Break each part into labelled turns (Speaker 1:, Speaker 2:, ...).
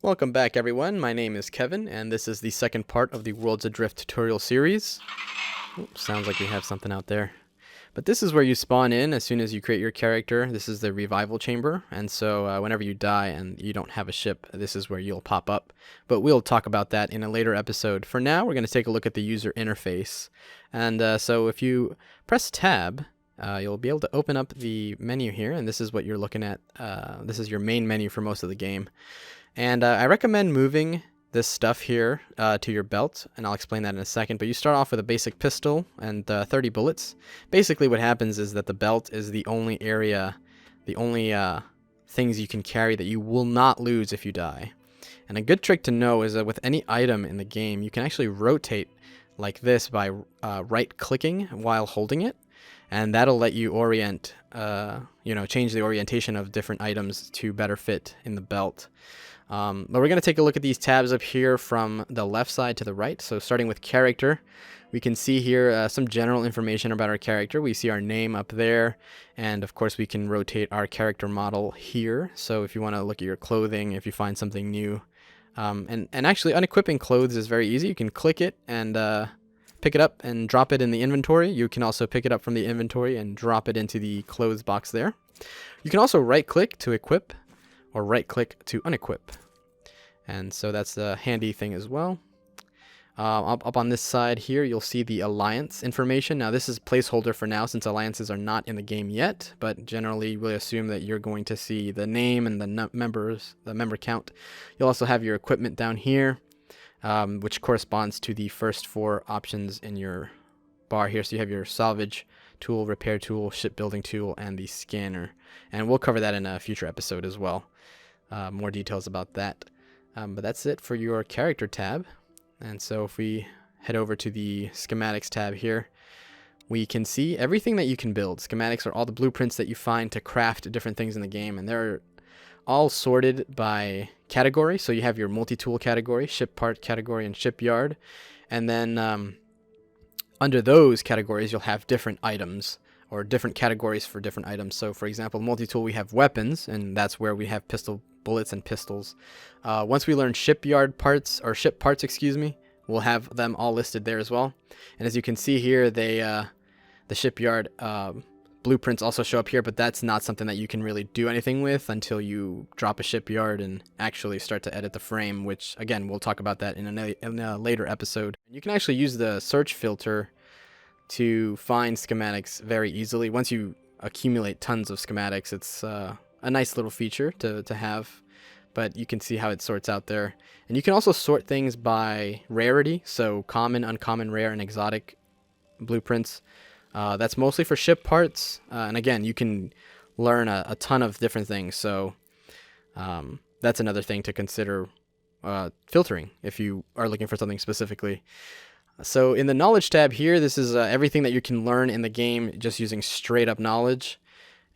Speaker 1: Welcome back, everyone. My name is Kevin, and this is the second part of the Worlds Adrift tutorial series. Oops, sounds like we have something out there. But this is where you spawn in as soon as you create your character. This is the revival chamber, and so whenever you die and you don't have a ship, this is where you'll pop up. But we'll talk about that in a later episode. For now, we're going to take a look at the user interface. And so if you press tab, you'll be able to open up the menu here, and this is what you're looking at. This is your main menu for most of the game. And I recommend moving this stuff here to your belt, and I'll explain that in a second. But you start off with a basic pistol and 30 bullets. Basically what happens is that the belt is the only area, the only things you can carry that you will not lose if you die. And a good trick to know is that with any item in the game, you can actually rotate like this by right-clicking while holding it. And that'll let you orient, change the orientation of different items to better fit in the belt. But we're going to take a look at these tabs up here from the left side to the right. So starting with character, we can see here some general information about our character. We see our name up there, and of course we can rotate our character model here. So if you want to look at your clothing, if you find something new, and actually unequipping clothes is very easy. You can click it and pick it up and drop it in the inventory. You can also pick it up from the inventory and drop it into the clothes box there. You can also right click to equip, or right click to unequip, and so that's a handy thing as well. Up on this side here, you'll see the alliance information. Now this is placeholder for now since alliances are not in the game yet, but generally we'll assume that you're going to see the name and the member count. You'll also have your equipment down here, which corresponds to the first four options in your bar here. So you have your salvage tool, repair tool, shipbuilding tool, and the scanner, and we'll cover that in a future episode as well. More details about that. But that's it for your character tab. And so if we head over to the schematics tab here, we can see everything that you can build. Schematics are all the blueprints that you find to craft different things in the game, and they're all sorted by category. So you have your multi-tool category, ship part category, and shipyard. And then under those categories, you'll have different items or different categories for different items. So for example, multi-tool, we have weapons, and that's where we have bullets and pistols. Once we learn shipyard parts, or ship parts, we'll have them all listed there as well. And as you can see here, the shipyard blueprints also show up here, but that's not something that you can really do anything with until you drop a shipyard and actually start to edit the frame, which again, we'll talk about that in a later episode. You can actually use the search filter to find schematics very easily. Once you accumulate tons of schematics, it's a nice little feature to have, but you can see how it sorts out there. And you can also sort things by rarity, so common, uncommon, rare, and exotic blueprints. That's mostly for ship parts, and again, you can learn a ton of different things, so that's another thing to consider filtering if you are looking for something specifically. So in the knowledge tab here, this is everything that you can learn in the game just using straight up knowledge.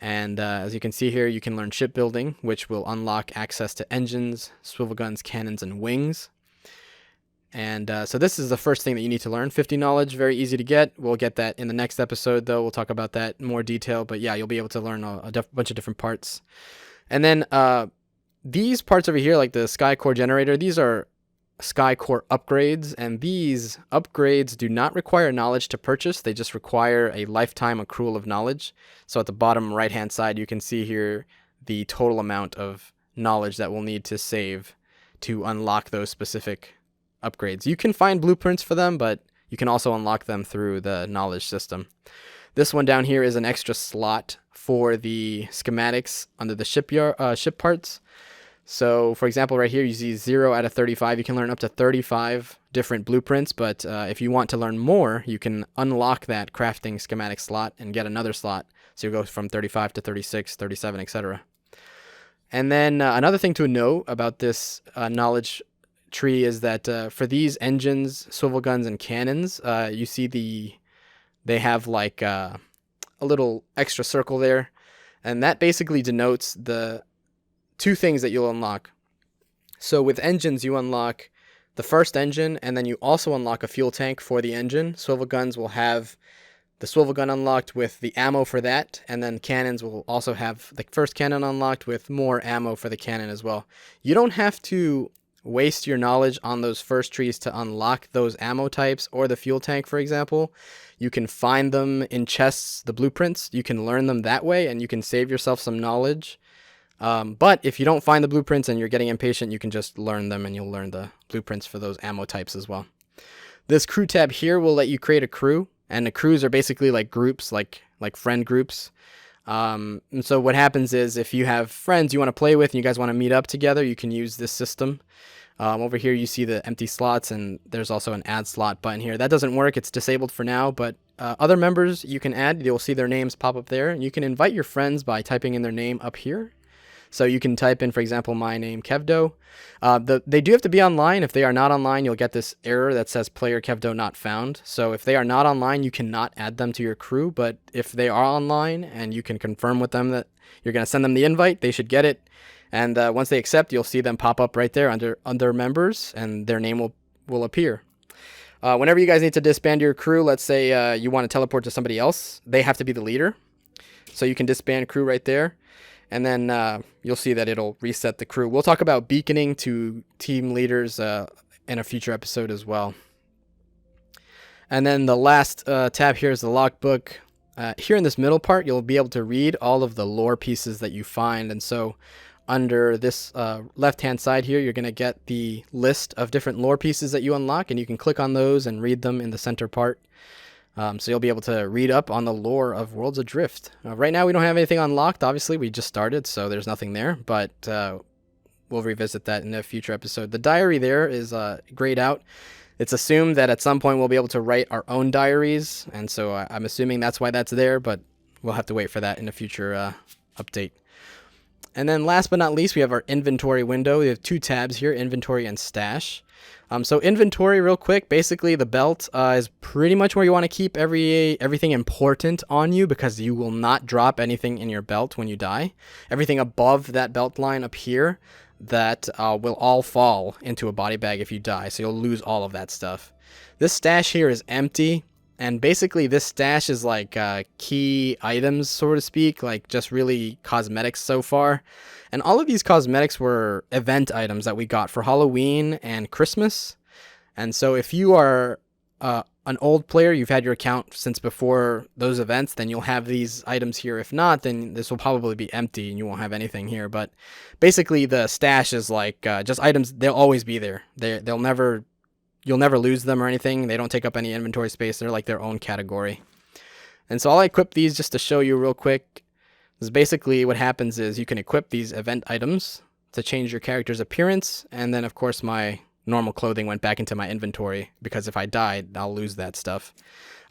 Speaker 1: And as you can see here, you can learn shipbuilding, which will unlock access to engines, swivel guns, cannons, and wings. And so this is the first thing that you need to learn. 50 knowledge, very easy to get. We'll get that in the next episode, though. We'll talk about that in more detail. But yeah, you'll be able to learn a bunch of different parts. And then these parts over here, like the Sky Core generator, these are Sky Core upgrades, and these upgrades do not require knowledge to purchase. They just require a lifetime accrual of knowledge. So at the bottom right hand side, you can see here the total amount of knowledge that we'll need to save to unlock those specific upgrades. You can find blueprints for them, but you can also unlock them through the knowledge system. This one down here is an extra slot for the schematics under the ship parts. So for example, right here, you see 0 out of 35. You can learn up to 35 different blueprints, but if you want to learn more, you can unlock that crafting schematic slot and get another slot. So you go from 35 to 36, 37, etc. And then another thing to know about this knowledge tree is that for these engines, swivel guns, and cannons, you see they have like a little extra circle there, and that basically denotes the two things that you'll unlock. So with engines, you unlock the first engine, and then you also unlock a fuel tank for the engine. Swivel guns will have the swivel gun unlocked with the ammo for that, and then cannons will also have the first cannon unlocked with more ammo for the cannon as well. You don't have to waste your knowledge on those first trees to unlock those ammo types or the fuel tank, for example. You can find them in chests, the blueprints. You can learn them that way, and you can save yourself some knowledge. But if you don't find the blueprints and you're getting impatient, you can just learn them, and you'll learn the blueprints for those ammo types as well. This crew tab here will let you create a crew, and the crews are basically like groups, like friend groups. And so what happens is if you have friends you want to play with and you guys want to meet up together, you can use this system. Over here you see the empty slots, and there's also an add slot button here. That doesn't work, it's disabled for now, but other members you can add. You'll see their names pop up there, and you can invite your friends by typing in their name up here. So you can type in, for example, my name, Kevdo. They do have to be online. If they are not online, you'll get this error that says player Kevdo not found. So if they are not online, you cannot add them to your crew. But if they are online and you can confirm with them that you're going to send them the invite, they should get it. And once they accept, you'll see them pop up right there under members, and their name will appear. Whenever you guys need to disband your crew, let's say you want to teleport to somebody else, they have to be the leader. So you can disband crew right there. And then you'll see that it'll reset the crew. We'll talk about beaconing to team leaders in a future episode as well. And then the last tab here is the logbook. Here in this middle part, you'll be able to read all of the lore pieces that you find. And so under this left-hand side here, you're going to get the list of different lore pieces that you unlock, and you can click on those and read them in the center part. So you'll be able to read up on the lore of Worlds Adrift. Right now we don't have anything unlocked, obviously. We just started, so there's nothing there, but we'll revisit that in a future episode. The diary there is grayed out. It's assumed that at some point we'll be able to write our own diaries, and so I'm assuming that's why that's there, but we'll have to wait for that in a future update. And then last but not least, we have our inventory window. We have two tabs here, inventory and stash. So inventory, real quick, basically the belt is pretty much where you want to keep everything important on you, because you will not drop anything in your belt when you die. Everything above that belt line up here, that will all fall into a body bag if you die, so you'll lose all of that stuff. This stash here is empty, and basically this stash is like key items, so to speak, like just really cosmetics so far. And all of these cosmetics were event items that we got for Halloween and Christmas. And so if you are an old player, you've had your account since before those events, then you'll have these items here. If not, then this will probably be empty and you won't have anything here. But basically the stash is like just items. They'll always be there. You'll never lose them or anything. They don't take up any inventory space. They're like their own category. And so I'll equip these just to show you real quick. Because basically what happens is you can equip these event items to change your character's appearance. And then of course my normal clothing went back into my inventory, because if I died, I'll lose that stuff.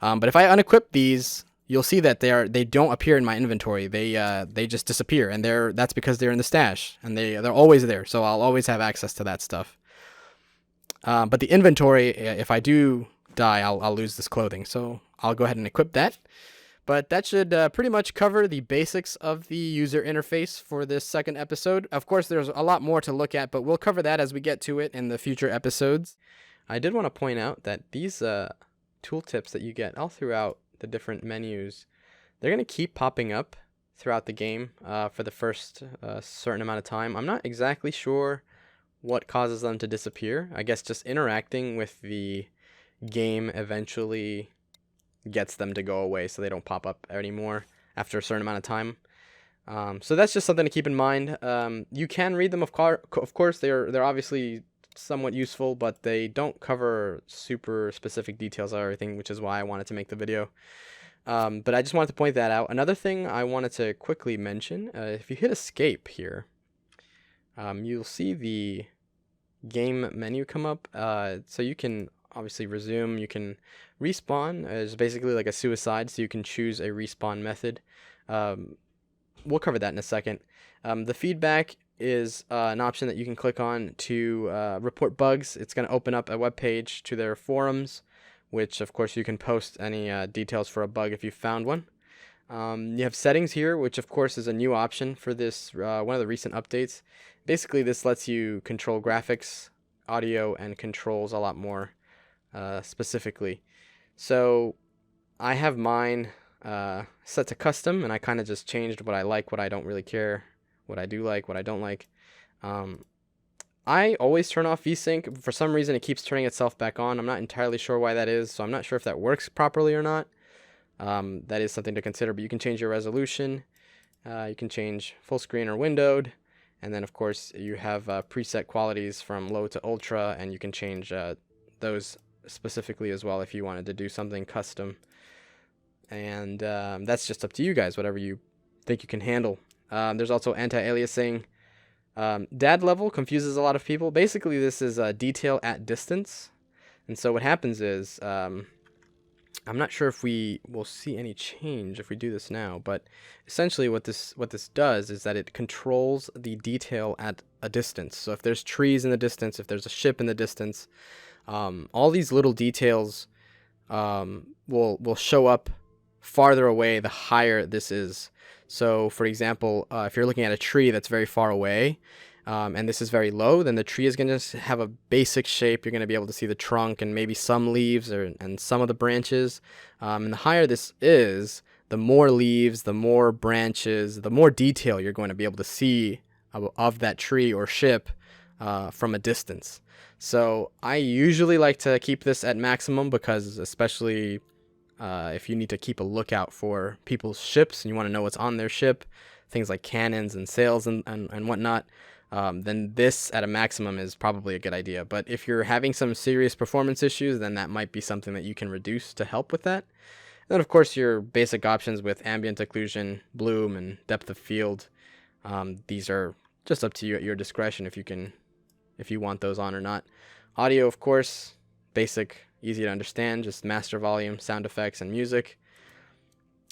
Speaker 1: But if I unequip these, you'll see that they don't appear in my inventory. They just disappear, and that's because they're in the stash, and they're always there. So I'll always have access to that stuff. But the inventory, if I do die, I'll lose this clothing. So I'll go ahead and equip that. But that should pretty much cover the basics of the user interface for this second episode. Of course, there's a lot more to look at, but we'll cover that as we get to it in the future episodes. I did want to point out that these tooltips that you get all throughout the different menus, they're going to keep popping up throughout the game for the first certain amount of time. I'm not exactly sure what causes them to disappear. I guess just interacting with the game eventually gets them to go away, so they don't pop up anymore after a certain amount of time. So that's just something to keep in mind. You can read them, of course. They're obviously somewhat useful, but they don't cover super specific details of everything, which is why I wanted to make the video. But I just wanted to point that out. Another thing I wanted to quickly mention, if you hit escape here, you'll see the game menu come up. So you can obviously resume, you can respawn. It's basically like a suicide, so you can choose a respawn method. We'll cover that in a second. The feedback is an option that you can click on to report bugs. It's going to open up a web page to their forums, which of course you can post any details for a bug if you found one. You have settings here, which of course is a new option for this one of the recent updates. Basically this lets you control graphics, audio, and controls a lot more specifically. So I have mine set to custom, and I kind of just changed what I like, what I don't really care, what I do like, what I don't like. I always turn off VSync. For some reason, it keeps turning itself back on. I'm not entirely sure why that is, so I'm not sure if that works properly or not. That is something to consider, but you can change your resolution. You can change full screen or windowed. And then, of course, you have preset qualities from low to ultra, and you can change those specifically as well if you wanted to do something custom. And that's just up to you guys, whatever you think you can handle. There's also anti-aliasing. DAD level confuses a lot of people. Basically, this is detail at distance. And so what happens is, I'm not sure if we will see any change if we do this now, but essentially what this does is that it controls the detail at a distance. So if there's trees in the distance, if there's a ship in the distance, all these little details will show up farther away the higher this is. So for example, if you're looking at a tree that's very far away, and this is very low, then the tree is going to have a basic shape. You're going to be able to see the trunk and maybe some leaves and some of the branches. And the higher this is, the more leaves, the more branches, the more detail you're going to be able to see of that tree or ship from a distance. So I usually like to keep this at maximum because especially if you need to keep a lookout for people's ships and you want to know what's on their ship, things like cannons and sails and whatnot, then this at a maximum is probably a good idea. But if you're having some serious performance issues, then that might be something that you can reduce to help with that. And then, of course, your basic options with ambient occlusion, bloom, and depth of field. These are just up to you at your discretion if you want those on or not. Audio, of course, basic, easy to understand, just master volume, sound effects, and music.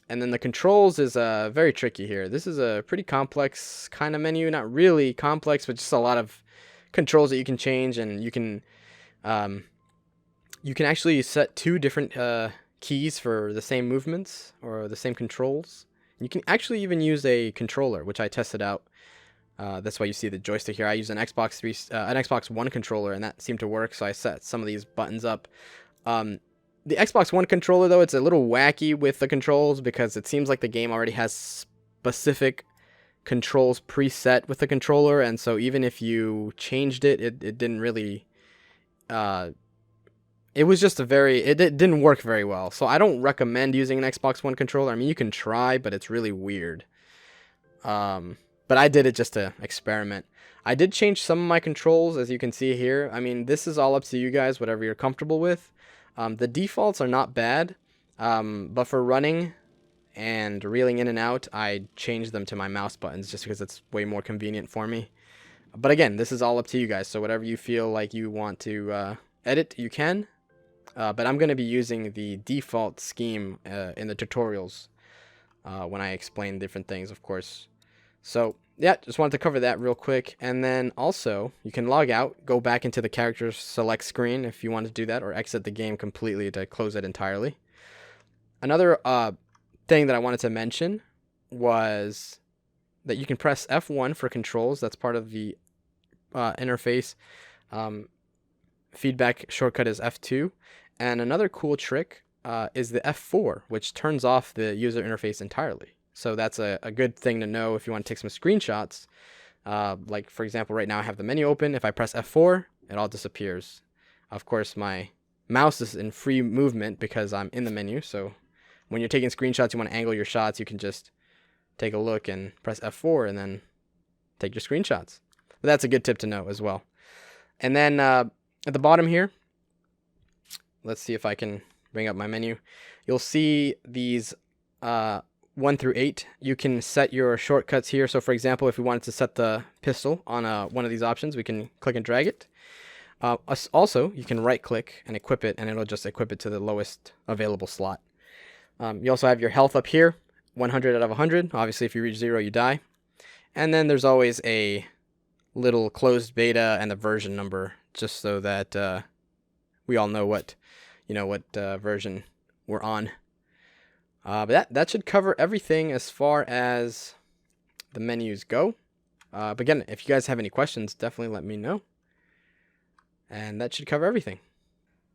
Speaker 1: And then the controls is very tricky here. This is a pretty complex kind of menu. Not really complex, but just a lot of controls that you can change. And you can actually set two different keys for the same movements or the same controls. You can actually even use a controller, which I tested out. That's why you see the joystick here. I use an Xbox One controller, and that seemed to work. So I set some of these buttons up. The Xbox One controller, though, it's a little wacky with the controls because it seems like the game already has specific controls preset with the controller, and so even if you changed it didn't really... it was just it didn't work very well. So I don't recommend using an Xbox One controller. I mean, you can try, but it's really weird. But I did it just to experiment. I did change some of my controls, as you can see here. I mean, this is all up to you guys, whatever you're comfortable with. The defaults are not bad, but for running and reeling in and out, I changed them to my mouse buttons just because it's way more convenient for me. But again, this is all up to you guys, so whatever you feel like you want to edit, you can. But I'm going to be using the default scheme in the tutorials when I explain different things, of course. So yeah, just wanted to cover that real quick. And then also, you can log out, go back into the character select screen if you want to do that, or exit the game completely to close it entirely. Another thing that I wanted to mention was that you can press F1 for controls. That's part of the interface. Feedback shortcut is F2. And another cool trick is the F4, which turns off the user interface entirely. So that's a good thing to know if you want to take some screenshots. Like, for example, right now I have the menu open. If I press F4, it all disappears. Of course, my mouse is in free movement because I'm in the menu. So when you're taking screenshots, you want to angle your shots, you can just take a look and press F4 and then take your screenshots. But that's a good tip to know as well. And then at the bottom here, let's see if I can bring up my menu. You'll see these 1 through 8. You can set your shortcuts here. So for example, if we wanted to set the pistol on one of these options, we can click and drag it. Also, you can right click and equip it, and it'll just equip it to the lowest available slot. You also have your health up here, 100 out of 100. Obviously, if you reach 0, you die. And then there's always a little closed beta and the version number, just so that we all know what version we're on. But that should cover everything as far as the menus go. But again, if you guys have any questions, definitely let me know. And that should cover everything.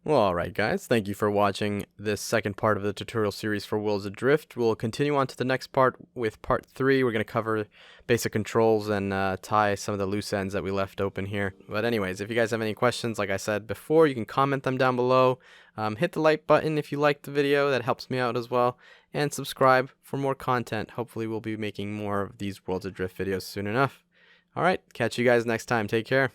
Speaker 1: Well, alright guys, thank you for watching this second part of the tutorial series for Worlds Adrift. We'll continue on to the next part with part 3. We're going to cover basic controls and tie some of the loose ends that we left open here. But anyways, if you guys have any questions, like I said before, you can comment them down below. Hit the like button if you liked the video, that helps me out as well. And subscribe for more content. Hopefully we'll be making more of these Worlds Adrift videos soon enough. Alright, catch you guys next time. Take care.